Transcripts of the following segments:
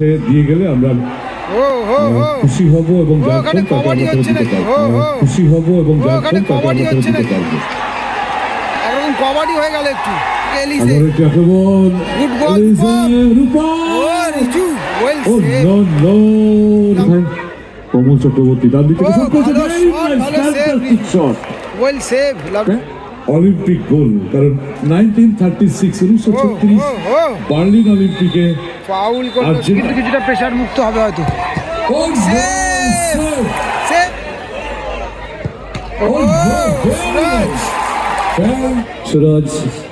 দিয়ে গেলে আমরা খুশি হব এবং খুশি হব এবং কবাডি হয়ে গেল একটু। কমল চক্রবর্তী তার দিকে অলিম্পিক গোল, কারণ 1936 বার্লিন অলিম্পিকে ফাউল করলো, কিন্তু কিছুটা প্রেসার মুক্ত হবে হয়তো। সুরজ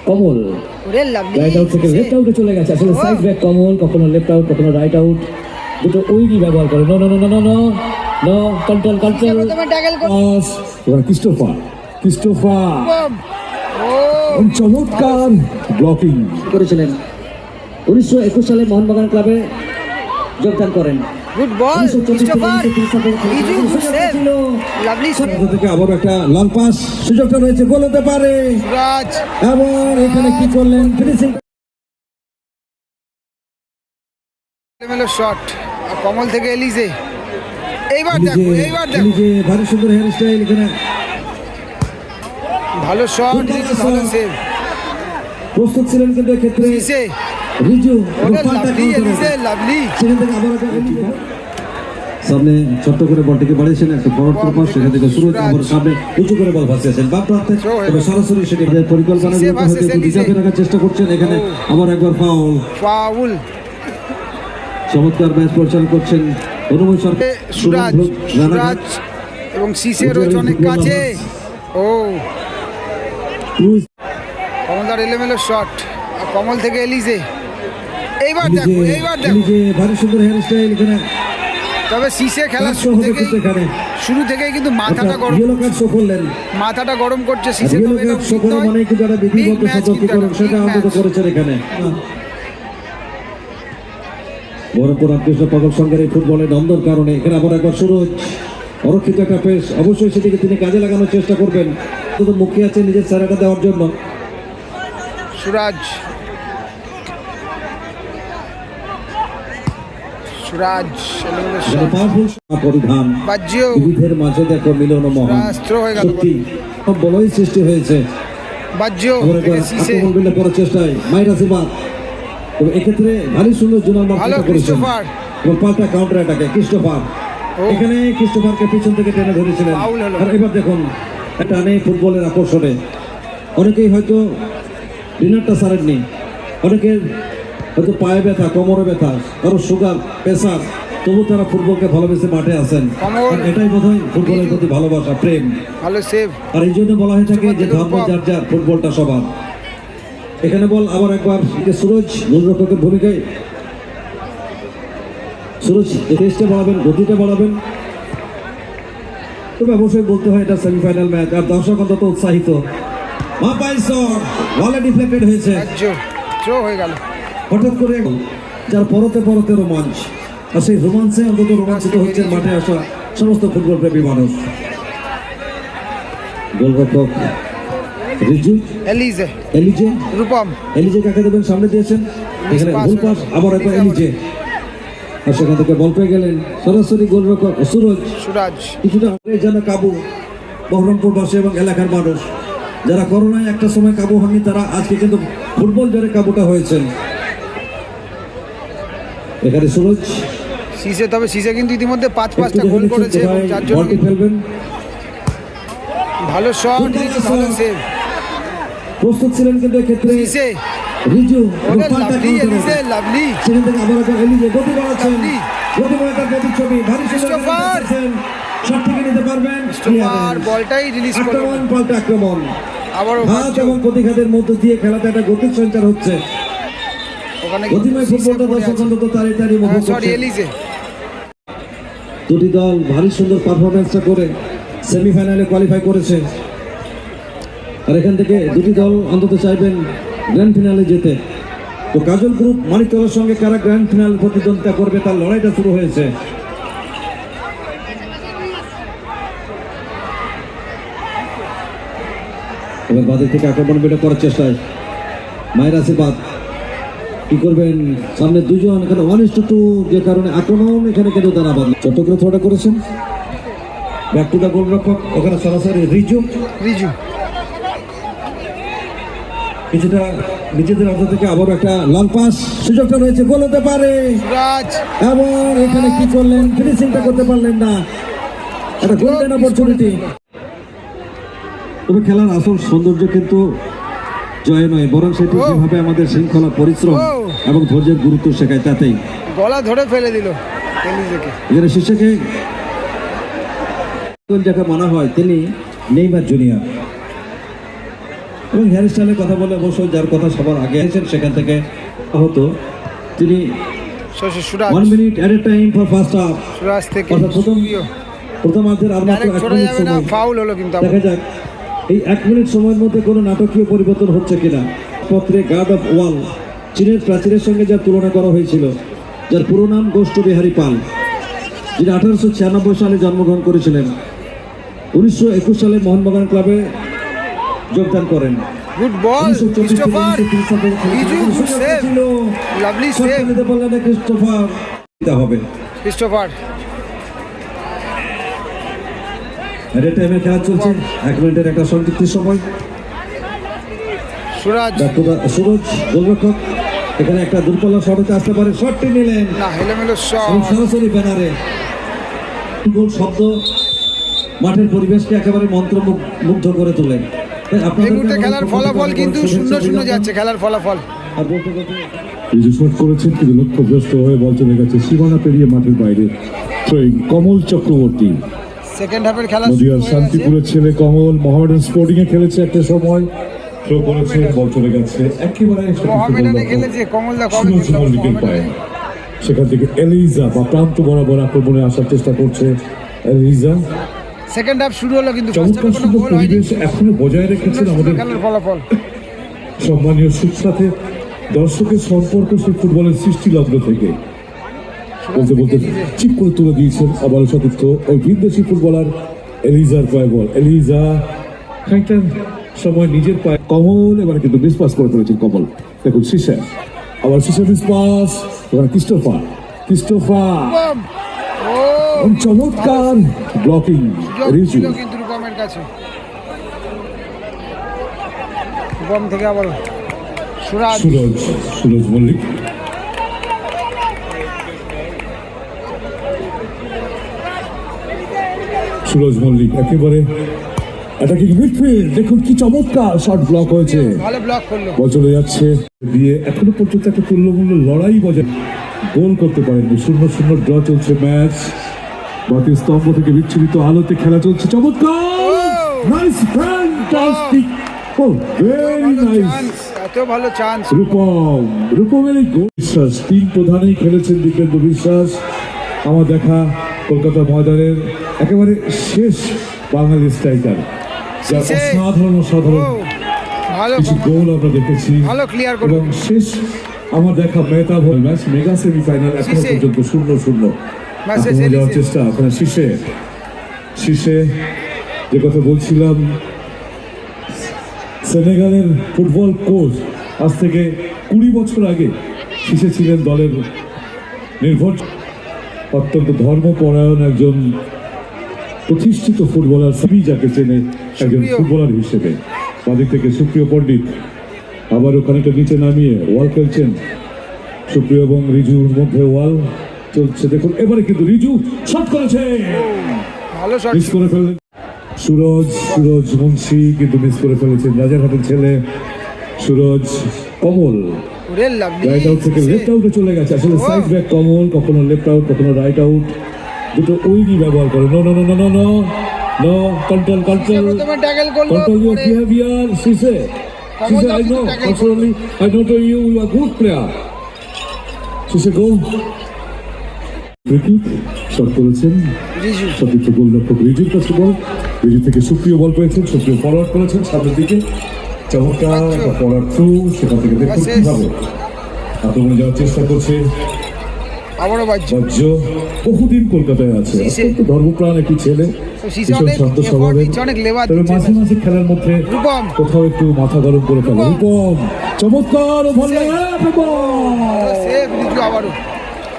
কমল রাইট আউট থেকে লেফট আউটে চলে গেছে। আসলে সাইড ব্যাক কমল, কখনো লেফট আউট কখনো রাইট আউট, দুটো উইঙ্গি ব্যবহার করে। No no no no no no control Christopher চমৎকার ব্লকিং করেছিলেন। 1921 সালে মোহনবাগান ক্লাবে যোগদান করেন। গুড বল থেকে আবার একটা লং পাস, সুযোগটা রয়েছে, গোল হতে পারে। এবং এখানে কি করলেন, ফিনিশিং শট কমল থেকে এলিজে। এইবার দেখো ভারী সুন্দর হেয়ার স্টাইল, এখানে ভালো শট, ভালো সেভ। প্রস্তুত ছিলেন কিন্তু এক্ষেত্রে রিজু, সামনে ছোট্ট করে বলটিকে বাড়িয়েছেন, একটা বড় প্রপাস, সেখান থেকে শুরু আবার সামনে উঁচু করে বল ভাসিয়েছেন বাম প্রান্তে, তবে সরাসরি সেটি পরিকল্পনা রিজার্ভে রাখার চেষ্টা করছেন। এখানে আবার একবার ফাউল। চমৎকার ম্যাচ পরিচালনা করছেন অনুমোদ সরকার, সুরাজ এবং সিসেরও অনেক কাছে। কমলদার এলোমেলো শট, কমল থেকে এলিজে। এইবার দেখো ভারী সুন্দর হেয়ার স্টাইল, এখানে তবে সিসে খেলা শুরু থেকে কিন্তু মাথাটা গরম করছে সিসে। মানে কিন্তু একটা বিধিবদ্ধ সতর্কীকরণ সেটা অন্তত করেছেন এখানে। বহরমপুর রামকৃষ্ণ পদক সংঘের এই ফুটবলের দ্বন্দ্বের কারণে এখানে আবার একবার সুরজ অরক্ষিত একটা পেস, অবশ্যই সেটিকে তিনি কাজে লাগানোর চেষ্টা করবেন। মুখিয়ে আছে নিজের সারাটা দেওয়ার জন্য। সুরাজ পরিধান বিবিধের মাঝে দেখো মিলন মহান বলই সৃষ্টি হয়েছে। করার চেষ্টায় মাইরা সিবাদ, তবে এক্ষেত্রে ভারী সুন্দর জোনাল মার্ক করেছেন এবং পাল্টা কাউন্টার অ্যাটাকে ক্রিস্টোফার, এখানে ক্রিস্টোফারকে পিছন থেকে টেনে ধরেছিলেন। আর এবার দেখুন টানে ফুটবলের আকর্ষণে অনেকেই হয়তো ডিনারটা সারেননি, অনেকের হয়তো পায়ে ব্যথা, কোমরে ব্যথা, কারো সুগার, প্রেসার, তবু তারা ফুটবলকে ভালোবেসে মাঠে আসেন। এটাই বোধহয় ফুটবলের প্রতি ভালোবাসা, প্রেম। আর এই জন্য বলা হয়ে থাকে যে ধর্ম যার যার, ফুটবলটা সবার। এখানে বল আবার একবার সুরজ গোলরক্ষকের ভূমিকায়, সুরজ টেস্টে বাড়াবেন, গতিটা বাড়াবেন। তবে অবশ্যই বলতে হয় এটা সেমিফাইনাল ম্যাচ, আর দর্শক অন্তত উৎসাহিত। ডিফ্লেক্টেড হয়েছে, হঠাৎ করে যার পরতে রোমাঞ্চ, আর সেই রোমাঞ্চে অন্তত রোমাঞ্চিত হচ্ছে মাঠে আসা সমস্ত ফুটবল প্রেমী মানুষ। গোলরক্ষক রিজু, এলিজে কাকে দেবেন, সামনে দিয়েছেন, এখানে ভুল পাস, আবার একবার এলিজে, আর সেখান থেকে বল পেয়ে গেলেন সরাসরি গোলরক্ষক সুরজ। কিছুটা যেন কাবু বহরমপুরবাসী এবং এলাকার মানুষ যারা করোনায় একটা সময় কাবু হননি, তারা আজকে কিন্তু ফুটবল জোরে কাবুটা হয়েছেন। এখানে সুরজ সিসে, তবে সিসে কিন্তু ইতিমধ্যে 5-5টা গোল করেছে, যার জন্য ফেলবেন। ভালো শট, ভালো সেভ। প্রস্তুত ছিলেন কিন্তু এক্ষেত্রে রিজু, লাভলি সেখান থেকে আবার একটা এলিজে গতি বাড়াচ্ছেন, গতি বাড়ানোর প্রতিচ্ছবি ভারী সুন্দর শট থেকে নিতে পারবেন। বলটাই রিলিজ করলেন, পাল্টা আক্রমণ, আবারও হাত এবং প্রতিঘাতের মধ্য দিয়ে খেলাতে একটা গতির সঞ্চার হচ্ছে। গতিময় ফুটবলটা দর্শক অন্তত তাড়াতাড়ি উপভোগ করছে। দুটি দল ভারী সুন্দর পারফরমেন্সটা করে সেমিফাইনালে কোয়ালিফাই করেছে, আর এখান থেকে দুটি দল অন্তত চাইবেন গ্র্যান্ড ফিনালে যেতে। তো কাজল গ্রুপ মানিকতলার সঙ্গে কারা গ্র্যান্ড ফিনাল প্রতিদ্বন্দ্বিতা করবে তার লড়াইটা শুরু হয়েছে। এবার বাদিক থেকে আক্রমণ বেড়ে করার চেষ্টায় মায়ের আশীর্বাদ, কি করবেন? সামনে দুজন, এখানে 1:2 যে কারণে আক্রমণ এখানে কিন্তু দাঁড়াবাদ চট্টগ্রাম থ্রোটা করেছেন। ব্যাক টু দ্য গোলরক্ষক, ওখানে সরাসরি রিজু রিজু কিছুটা নিজেদের অর্ধ থেকে আবার একটা লং পাস, সুযোগটা রয়েছে, গোল হতে পারে। রাজ এবং এখানে কি করলেন? ফিনিশিংটা করতে পারলেন না, একটা গোল্ডেন অপরচুনিটি। তবে খেলার আসল সৌন্দর্য কিন্তু জয় নয়, বরং সেটি যেভাবে আমাদের শৃঙ্খলা, পরিশ্রম এবং ধৈর্যের গুরুত্ব শেখায় তাতেই। গলা ধরে ফেলে দিল এলিজাকে। এখানে শীর্ষকে যাকে মানা হয় তিনি নেইমার জুনিয়র, এবং হেয়ার স্টাইলের কথা বলে অবশ্যই যার কথা সবার আগে এসেছেন সেখান থেকে হতো তিনি Suraj 1 minute at a time for first half. Suraj থেকে প্রথমার্ধের আর মাত্র 1 মিনিট যাবে না, সময়। ফাউল হলো কিন্তু দেখা যাক এই 1 মিনিট সময়ের মধ্যে কোনো নাটকীয় পরিবর্তন হচ্ছে কিনা। পত্রে গার্ড অফ ওয়াল, চীনের প্রাচীরের সঙ্গে যার তুলনা করা হয়েছিল, যার পুরো নাম গোষ্ঠ বিহারী পাল, যিনি 1896 সালে জন্মগ্রহণ করেছিলেন, 1921 সালে মোহনবাগান ক্লাবে যোগদান করেন। Good ball Christopher Riju, good save, lovely save Christopher দিতে হবে। ক্রিস্টোফার এট এ টাইমে খেলা চলছে, 1 মিনিটের একটা সংক্ষিপ্ত সময়। সুরাজ সুরজ গোলরক্ষক, এখানে একটা দূরপাল্লা শটে আসতে পারে, শটটি নিলেন না, হেলেমেলো এবং শট। সরাসরি ব্যানারে গোল শব্দ মাঠের পরিবেশকে একেবারে মন্ত্রমুগ্ধ করে তোলেন। তাই এই আপনাদের মুহূর্তে খেলার ফলাফল কিন্তু 0-0 যাচ্ছে খেলার ফলাফল। আর বলতে বলতে রিজু শট করেছেন কিন্তু লক্ষ্যভ্রষ্ট হয়ে বল চলে গেছে সীমানা পেরিয়ে মাঠের বাইরে। থ্রোয়িং কমল চক্রবর্তী, সেকেন্ড হাফের খেলা শুরু নদিয়ার হয়ে গেছে। শান্তিপুরের ছেলে কমল মোহামেডান স্পোর্টিং এ খেলেছে একটা সময়, থ্রো করেছে, বল চলে গেছে একেবারে মোহামেডানে খেলেছে, কমলদা কবে সুরজ মল্লিকের পায়ে। সেখান থেকে এলিজা বা প্রান্ত বরাবর আক্রমণে আসার চেষ্টা করছে এলিজা। সেকেন্ড হাফ শুরু হলো কিন্তু ফার্স্ট চমৎকার হাফে কোনো সুন্দর গোল হয়নি। পরিবেশ এখনো বজায় রেখেছেন আমাদের খেলার ফলাফল সম্মানীয় সুখ্যাতে দর্শকের সম্পর্ক সেই ফুটবলের সৃষ্টি লগ্ন থেকে বলতে বলতে চিপ করে তুলে দিয়েছেন আবার সতীর্থ ওই বিদেশি ফুটবলার এলিজার পায়ে বল। এলিজা খানিকটা সময় নিজের পায়ে কমল, এবারে কিন্তু মিসপাস করে ফেলেছেন কমল। দেখুন শিশে, আবার শিশে মিসপাস, এবার ক্রিস্টোফার ও চমৎকার ব্লকিং রিজু। ছিল কিন্তু রূপমের কাছে। রূপম থেকে আবার সুরাজ সুরজ মল্লিক, সুরজ মল্লিক একেবারে অ্যাটাকিং মিডফিল্ড। দেখুন কি চমৎকার শট ব্লক হয়েছে, ভালো ব্লক করলো। বল চলে যাচ্ছে দিয়ে এখনো পর্যন্ত একটা তুল্যমূল্য লড়াই বজায়, গোল করতে পারেননি। 0-0 ড্র চলছে ম্যাচ। বাতি স্তম্ভ থেকে বিচ্ছুরিত আলোতে খেলা চলছে, চমৎকার নাইস ফ্যান্টাস্টিক, ও ভেরি নাইস। এত ভালো চান্স। রূপমের এই গোল। বিশ্বাস তিন প্রধানেই খেলেছেন দীপেন্দ্র বিশ্বাস, আমার দেখা কলকাতা ময়দানের একেবারে শেষ বাঙালি স্ট্রাইকার, যার অসাধারণ ভালো কিছু গোল আমরা দেখেছি ভালো ক্লিয়ার করলো। এবং শেষ আমার দেখা মেটা ভল ম্যাচ মেগা সেমিফাইনাল এখনো শীষে। পর্যন্ত 0-0 ম্যাচে আক্রমণে যাওয়ার শীষে। চেষ্টা। ওখানে শীষে যে কথা বলছিলাম, সেনেগালের ফুটবল কোচ আজ থেকে 20 বছর আগে শীষে ছিলেন দলের নির্ভর, অত্যন্ত ধর্মপরায়ণ একজন প্রতিষ্ঠিত ফুটবলার, সবই যাকে চেনে একজন সুপ্রিয়। ফুটবলার হিসেবে। বাদিক থেকে সুপ্রিয় পণ্ডিত আবার ওখানেটা নিচে নামিয়ে ওয়াল খেলছেন। সুপ্রিয় এবং রিজুর মধ্যে ওয়াল চলছে, দেখুন এবারে কিন্তু রিজু শট করেছে, ভালো শট। মিস করে ফেললেন সুরজ মুন্সি, কিন্তু মিস করে ফেলেছেন রাজারহাটের ছেলে সুরজ। কমল ওরে লাভলি রাইট আউট থেকে লেফট আউটে চলে গেছে, আসলে সাইড ব্যাক কমল, কখনো লেফট আউট কখনো রাইট আউট, দুটো উইংই ব্যবহার করে। No no no no no no no control প্রথমে ট্যাকল করলো, control your পরে behavior, Sise. Come on, Sise, I David, know, tackle personally, I know that you are a good player. Sise, go. Free kick, shot করেছেন রিজু সতীর্থ গোলরক্ষক রিজুর কাছে বল, রিজু থেকে সুপ্রিয় বল পেয়েছেন, সুপ্রিয় ফরওয়ার্ড করেছেন সামনের দিকে, চমৎকার একটা ফরওয়ার্ড থ্রু, সেখান থেকে দেখুন কিভাবে আক্রমণে যাওয়ার চেষ্টা করছে আবারও বাজছে। বাহ্য বহুদিন কলকাতায় আছে, সিসে। অত্যন্ত ধর্মপ্রাণ একটি ছেলে, সিসে ভীষণ অনেক শান্ত effort স্বভাবের। দিচ্ছে, অনেক লেবার তবে দিচ্ছে। মাঝে মাঝে খেলার মধ্যে রূপম। কোথাও একটু মাথা গরম করে ফেলে। রূপম। রূপম চমৎকার ওভার সিসে। সেভ রিজু আবারও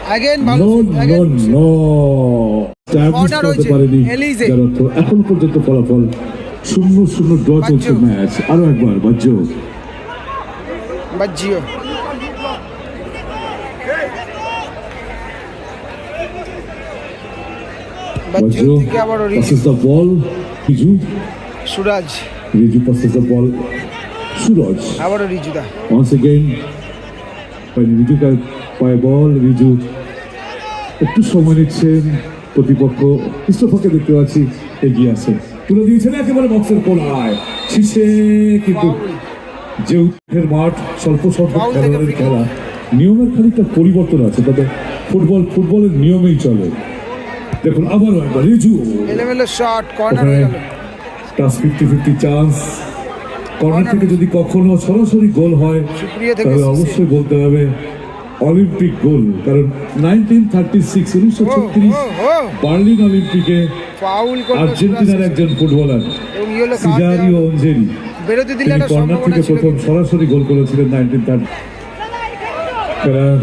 অ্যাগেন ভালো again। Corner হয়েছে, পারেনি এলিজে। যার অর্থ এখন পর্যন্ত ফলাফল 0-0 ড্র চলছে বাহ্য। ম্যাচ। আরো একবার বাহ্য বাজিও বাহ্য বাজিও থেকে আবারও Riju passes the ball Riju Suraj Riju passes the ball Suraj আবারও রিজুদা once again রিজু পায় বল। রিজু একটু সময় নিচ্ছেন, প্রতিপক্ষ ক্রিস্টোফারকে দেখতে পাচ্ছি এগিয়ে আছে, তুলে দিয়েছেন একেবারে বক্সের কোনায় শীর্ষে। কিন্তু যে উঠের মাঠ স্বল্প স্বল্প Foul থেকে খেলোয়াড়ের free kick। খেলা, নিয়মের খানিকটা পরিবর্তন আছে, তবে ফুটবলের নিয়মেই চলে। দেখুন আবারও একবার রিজু এলোমেলো শট কর্নার ওখানে হয়ে গেল। টাস 50-50 চান্স। কর্নার থেকে যদি কখনো সরাসরি গোল হয় সুপ্রিয় থেকে তাহলে সিসে। অবশ্যই বলতে হবে অলিম্পিক গোল, কারণ 1936 বার্লিন অলিম্পিকে ফাউল করলো আর্জেন্টিনার সুরাজ একজন ফুটবলার এবং ইয়েলো কার্ড সিজারিও অঞ্জেরি বেরোতে দিলে তিনি একটা কর্নার সম্ভাবনা থেকে ছিল প্রথম সরাসরি গোল করেছিলেন 1930 খেলার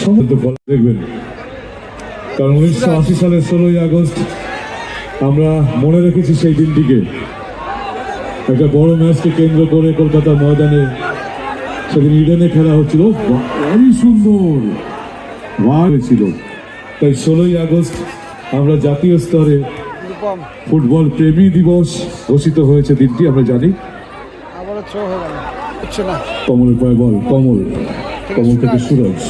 সমস্ত ফল দেখবেন, কারণ 1980 সালের 16ই আগস্ট আমরা মনে রেখেছি সেই দিনটিকে। একটা বড় ম্যাচকে কেন্দ্র করে কলকাতার ময়দানে সেদিন ইডেনে খেলা হচ্ছিল, ভারী সুন্দর হয়েছিল। তাই 16ই আগস্ট আমরা জাতীয় স্তরে রূপম ফুটবল প্রেমী দিবস ঘোষিত হয়েছে দিনটি, আমরা জানি। আবারও থ্রো হয়ে গেল হচ্ছে না কমলের পায়ে বল, কমল থেকে সুরজ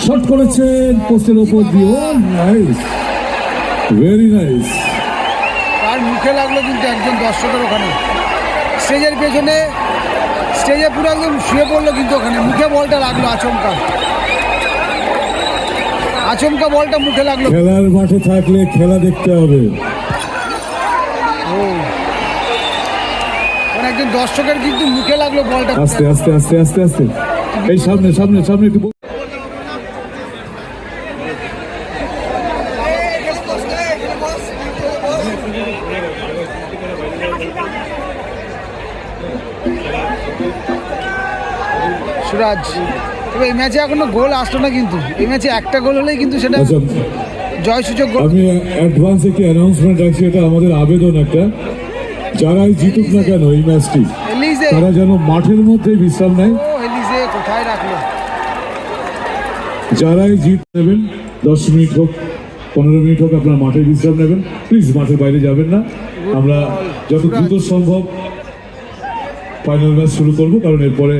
শট করেছেন পোস্টের ওপর দিয়ে। Nice, very nice. তার মুখে লাগলো কিন্তু একজন দর্শকের ওখানে স্টেজের পেছনে, স্টেজে পুরো একদম শুয়ে পড়লো কিন্তু ওখানে মুখে বলটা লাগলো আচমকা বলটা মুখে লাগলো। খেলার মাঠে থাকলে খেলা দেখতে হবে। ও মানে একজন দর্শকের কিন্তু মুখে লাগলো বলটা। আস্তে আস্তে আস্তে আস্তে আস্তে এই সামনে সামনে সামনে একটু সুরাজ তবে এই ম্যাচে এখনো গোল আসলো না, কিন্তু এই ম্যাচে একটা গোল হলেই কিন্তু সেটা আচ্ছা, জয়সূচক গোল। আমি অ্যাডভান্স একটি অ্যানাউন্সমেন্ট রাখছি, এটা আমাদের আবেদন একটা, যারাই জিতুক না কেন এই ম্যাচটি এলিজে তারা যেন মাঠের মধ্যে বিশ্রাম নেয়। ও এলিজে কোথায় রাখলো। যারাই জিত নেবেন 10 মিনিট হোক 15 মিনিট হোক আপনার মাঠে বিশ্রাম নেবেন, প্লিজ মাঠের বাইরে যাবেন না। আমরা যত দ্রুত সম্ভব ফাইনাল ম্যাচ শুরু করব, কারণ এরপরে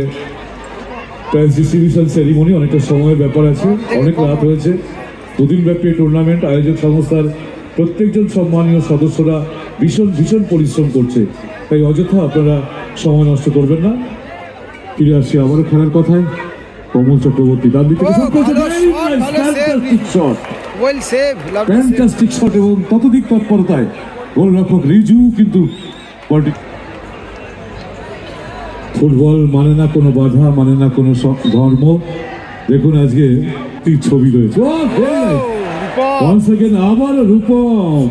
প্রাইজ ডিস্ট্রিবিউশন সেরিমনি, অনেকটা সময়ের ব্যাপার আছে, অনেক রাত হয়েছে। দুদিন ব্যাপী টুর্নামেন্ট আয়োজক সংস্থার প্রত্যেকজন সম্মানীয় সদস্যরা ভীষণ ভীষণ পরিশ্রম করছে, তাই অযথা আপনারা সময় নষ্ট করবেন না। ফিরে আসছি আবারও খেলার কথায়। কমল চক্রবর্তী ডান দিক থেকে শট করেছে, fantastic shot, well save fantastic shot এবং ততোধিক তৎপরতায় গোলরক্ষক রিজু কিন্তু ফুটবল মানে না কোনো বাধা, মানে না কোনো ধর্ম। দেখুন আজকে কি ছবি রয়েছে। আবার রূপম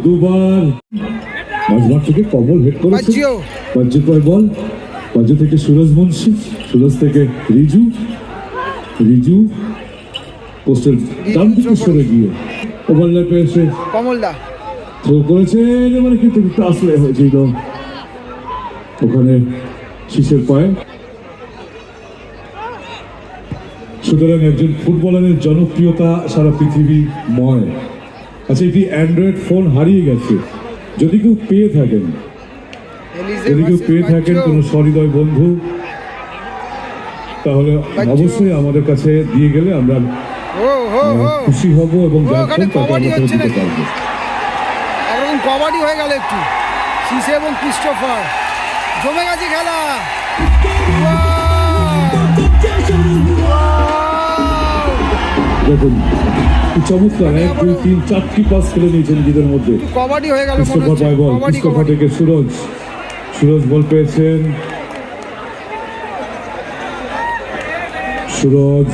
দুবার মাঝমাঠ থেকে কমল হেড করেছে, বাহ্য পায় বল, বাহ্য থেকে সুরজ মুন্সি, সুরজ থেকে রিজু পোস্টের ডান দিকে সরে গিয়ে ওভারল্যাপে এসে কমলদা থ্রো করেছেন, এবারে কিন্তু আসলে হয়েছিল ওখানে শীষের পায়ে। সুতরাং একজন ফুটবলারের জনপ্রিয়তা সারা পৃথিবীময়। আচ্ছা, একটি অ্যান্ড্রয়েড ফোন হারিয়ে গেছে, যদি কেউ পেয়ে থাকেন কোনো সহৃদয় বন্ধু, তাহলে অবশ্যই আমাদের কাছে দিয়ে গেলে আমরা খুশি হব এবং যার ফোন তাকে আমরা ফেরত দিতে পারবো। এখন কবাডি হয়ে গেল একটু, সিসে এবং ক্রিস্টোফার জমে গেছে খেলা। দেখুন কি চমৎকার 1 2 3 4টি পাস খেলে নিয়েছেন নিজেদের মধ্যে। কবাডি হয়ে গেল, ক্রিস্টোফার পায় বল, ক্রিস্টোফার থেকে সুরজ বল পেয়েছেন, সুরজ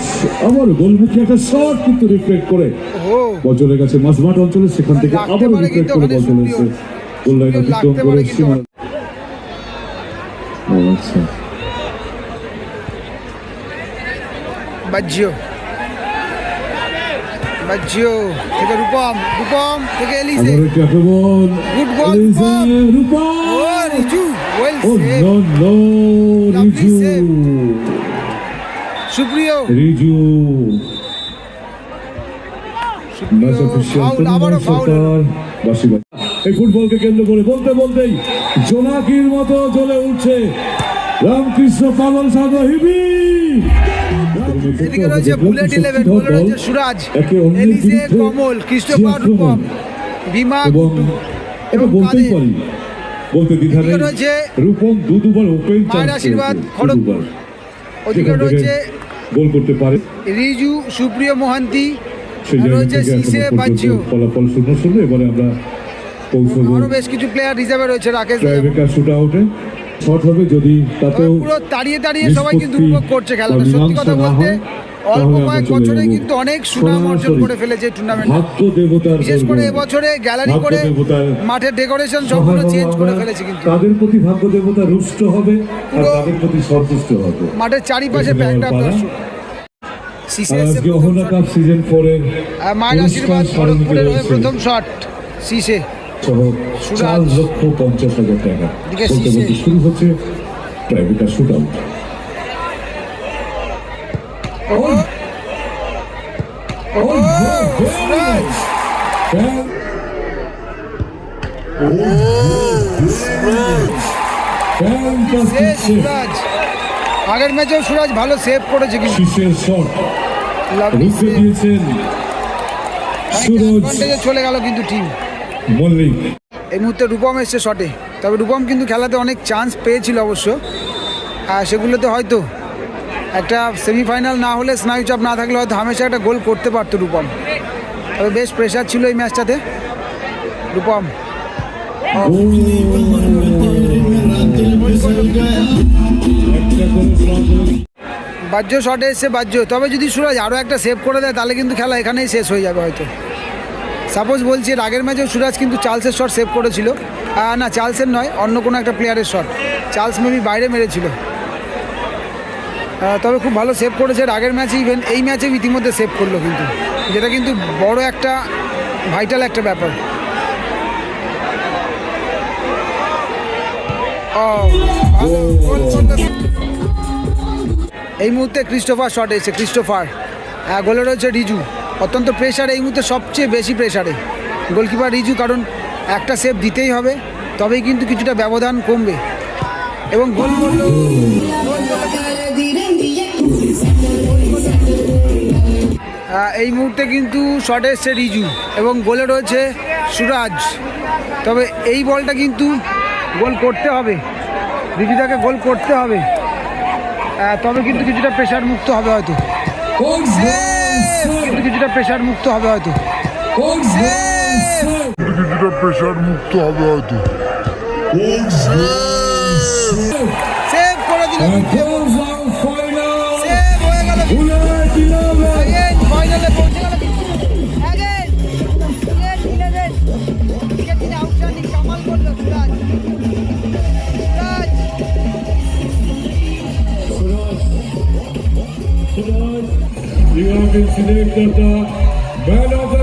আবার গোলমুখী একটা শট কিন্তু রিফ্লেক্ট করে ও বল চলে গেছে মাঝমাঠ অঞ্চলে, সেখান থেকে লাগতে আবারও পারে রিফ্লেক্ট কিন্তু করে ওখানে বল চলে এসেছে গোল লাইন অতিক্রম লাগতে করে পারে কিন্তু সীমানা। ও, আচ্ছা। বাজ্য থেকে রূপম থেকে এলিজে। আবারও একটি আক্রমণ, Good ball, এলিজে, রূপম। রূপম। ও রিজু, ওয়েল ও save. No no, Lovely Riju, save. Supriyo Riju. Match official foul, আবারও ফাউল হলো। বাসিবাই এই ফুটবলকে কেন্দ্র করে বলতেই জোনাকির মতো জ্বলে উঠছে রামকৃষ্ণ পাগল সাগর হিবি। এদিকে রয়েছে বুলেট 11, বলে রয়েছে সুরাজ, একে অন্যের এলিজে, বিরুদ্ধে কমল, কৃষ্ণপাল, যে রূপম, আক্রমণ ভীমা, এবং গুড্ডু এটা এবং বলতেই কাদের। পারি, বলতে দ্বিধা এদিকে নেই, রয়েছে রূপম দুবার ওপেন মায়ের চান্স আশীর্বাদ, পেয়েছে, খড়গপুর। দুবার। ওদিকে সেখান থেকে রয়েছে গোল করতে পারে, রিজু, সুপ্রিয় মোহান্তি, সেই আর জায়গা রয়েছে থেকে সিসে, এখনো বাজ্য। পর্যন্ত ফলাফল 0-0। এবারে আমরা পৌঁছবো আরো বেশ কিছু প্লেয়ার হিসাবে রয়েছে রাকেশ দেব। ট্রাইবেকার শুট আউটে, শট হবে যদি তাতেও পুরো তাড়িয়ে সবাই কিন্তু নিষ্পত্তি উপভোগ করছে খেলাটা। বা সত্যি কথা মীমাংসা না বলতে হয়, অল্প তাহলে আমরা কয়েক চলে বছরে যাবো কিন্তু অনেক সুনাম অর্জন সরাসরি করে ফেলেছে এই টুর্নামেন্ট। ভাগ্য দেবতার বিশেষ করে দরবারে। এবছরে গ্যালারি ভাগ্য করে দেবতার মাঠের ডেকোরেশন সম্পূর্ণ সহায় চেঞ্জ করে আমরা ফেলেছে কিন্তু তাদের প্রতি ভাগ্য দেবতা রুষ্ট হবে আর তাদের প্রতি সন্তুষ্ট হবে। মাঠের চারিপাশে দেখে প্যাকড নেওয়ার আপ পালা। দর্শক। সিসে আর এসে আজকে প্রথম অহনা shot। কাপ সিজন 4 এর মায়ের আশীর্বাদ, অনুষ্ঠান খড়গপুরের হয়ে রয়েছে। প্রথম শট সিসে। সহ সুরাজ। 4,50,000 টাকা এদিকে বলতে সিসে। বলতে শুরু হচ্ছে ট্রাইবেকার শুট আউট। সুরাজ। সে সুরাজ আগের ম্যাচেও সুরাজ ভালো সেভ করেছে কিন্তু শীর্ষের শট লাভলি রুখে সেভ। দিয়েছেন সুরজ অ্যাডভান্টেজে চলে গেল কিন্তু টিম। মল্লিক। এই মুহূর্তে রূপম এসছে শটে, তবে রূপম কিন্তু খেলাতে অনেক চান্স পেয়েছিল অবশ্য, আর সেগুলোতে হয়তো একটা সেমিফাইনাল না হলে স্নায়ুচাপ না থাকলে হয়তো হামেশা একটা গোল করতে পারতো রূপম। তবে বেশ প্রেশার ছিল এই ম্যাচটাতে রূপম। বাহ্য শটে এসছে বাহ্য, তবে যদি সুরাজ আরও একটা সেভ করে দেয় তাহলে কিন্তু খেলা এখানেই শেষ হয়ে যাবে হয়তো। সাপোজ বলছি এর আগের ম্যাচেও সুরাজ কিন্তু চার্লসের শট সেভ করেছিল, না চার্লসের নয়, অন্য কোনো একটা প্লেয়ারের শট, চার্লস মেবি বাইরে মেরেছিল, তবে খুব ভালো সেভ করেছে এর আগের ম্যাচে, ইভেন এই ম্যাচে ইতিমধ্যে সেভ করলো কিন্তু, যেটা কিন্তু বড় একটা ভাইটাল একটা ব্যাপার। ভালো গোল করলো। এই মুহূর্তে ক্রিস্টোফার শট এসেছে, ক্রিস্টোফার গোলে রয়েছে রিজু, অত্যন্ত প্রেশারে এই মুহূর্তে, সবচেয়ে বেশি প্রেশারে গোলকিপার রিজু, কারণ একটা সেভ দিতেই হবে, তবেই কিন্তু কিছুটা ব্যবধান কমবে এবং গোল করলো। এই মুহূর্তে কিন্তু শট এসছে রিজু এবং গোলে রয়েছে সুরাজ, তবে এই বলটা কিন্তু গোল করতে হবে, রিজুদাকে গোল করতে হবে, তবে কিন্তু কিছুটা প্রেশার মুক্ত হবে হয়তো, কিন্তু কিছুটা প্রেশার মুক্ত হবে হয়তো, সেভ করে দিল, সেভ হয়ে গেল, ফাইনালে পৌঁছে গেল। কামাল করলো সুরাজ, You have been selected the man of the